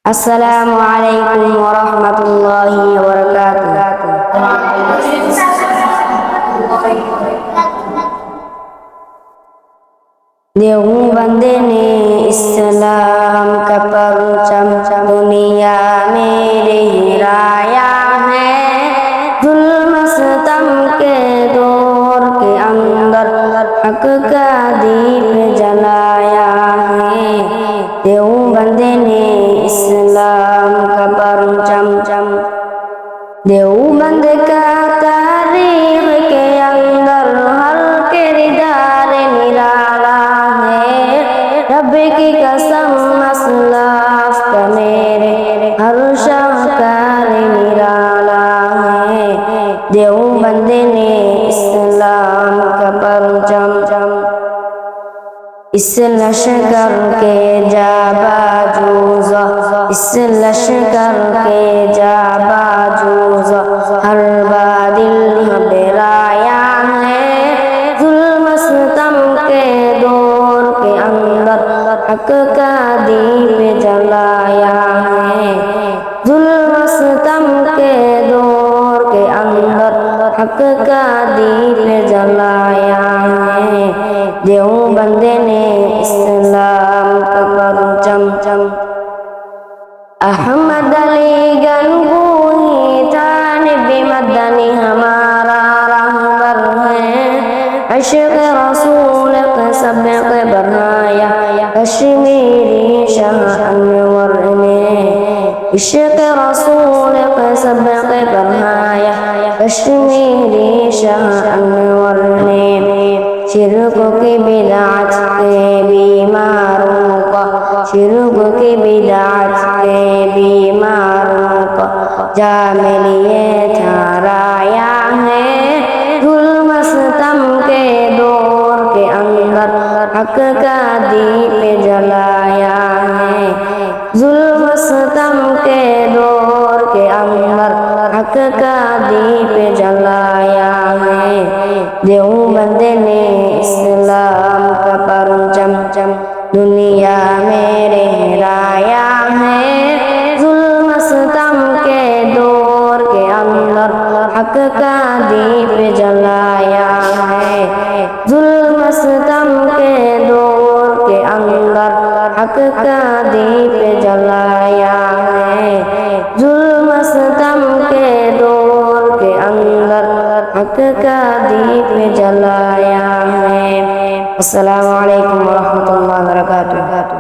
السلام علیکم ورحمۃ اللہ وبرکاتہ۔ دیوبند نے اسلام کا پرچم دنیا میں لہرایا ہے، ظلم ستم کے دور کے اندر حق کا دیپ جلایا ہے۔ دیوبند نے اسلام کا پرچم، دیوبند کا تاریخ کے اندر ہر کردار نرالا ہے۔ رب کی قسم اسلاف کا میرے ہر شاہکار نرالا ہے۔ دیوبند نے اسلام کا پرچم، اس لشکر کے جا باجوز، اس لشکر کے جا باجوز ہر بادل گھبرایا ہے۔ ظلم ستم کے دور کے اندر حق کا دیپ جلایا ہے۔ ظلم ستم کے دور کے اندر حق کا دیپ جلایا ہے۔ دیوبند نے اسلام کا پرچم، احمد علی گنگوہی طالب مدنی ہمارا رہبر ہے۔ عشق رسول کا سبق بڑھایا کشمیری شاہ انور نے، عشق رسول کا سبق بڑھایا کشمیری شاہ انور نے۔ شرک کی بدعت کے بیماروں کا، شرک کی بدعت کے بیماروں کا جام لیے ٹھہرایا ہے۔ ظلم ستم کے دور کے اندر حق کا دیپ جلایا ہے۔ ظلم ستم کے دور کے اندر حق کا دیپ جلایا ہے۔ دیوبند نے اسلام کا پرچم دنیا میں لہرایا ہے۔ ظلم ستم کے دور کے اندر حق کا دیپ جلایا ہے۔ ظلم ستم کے دور کے اندر حق کا دیپ جلایا ہے۔ ظلم ستم کے دور کے اندر حق کا دیپ جلایا ہے۔ السلام علیکم ورحمۃ اللہ وبرکاتہ۔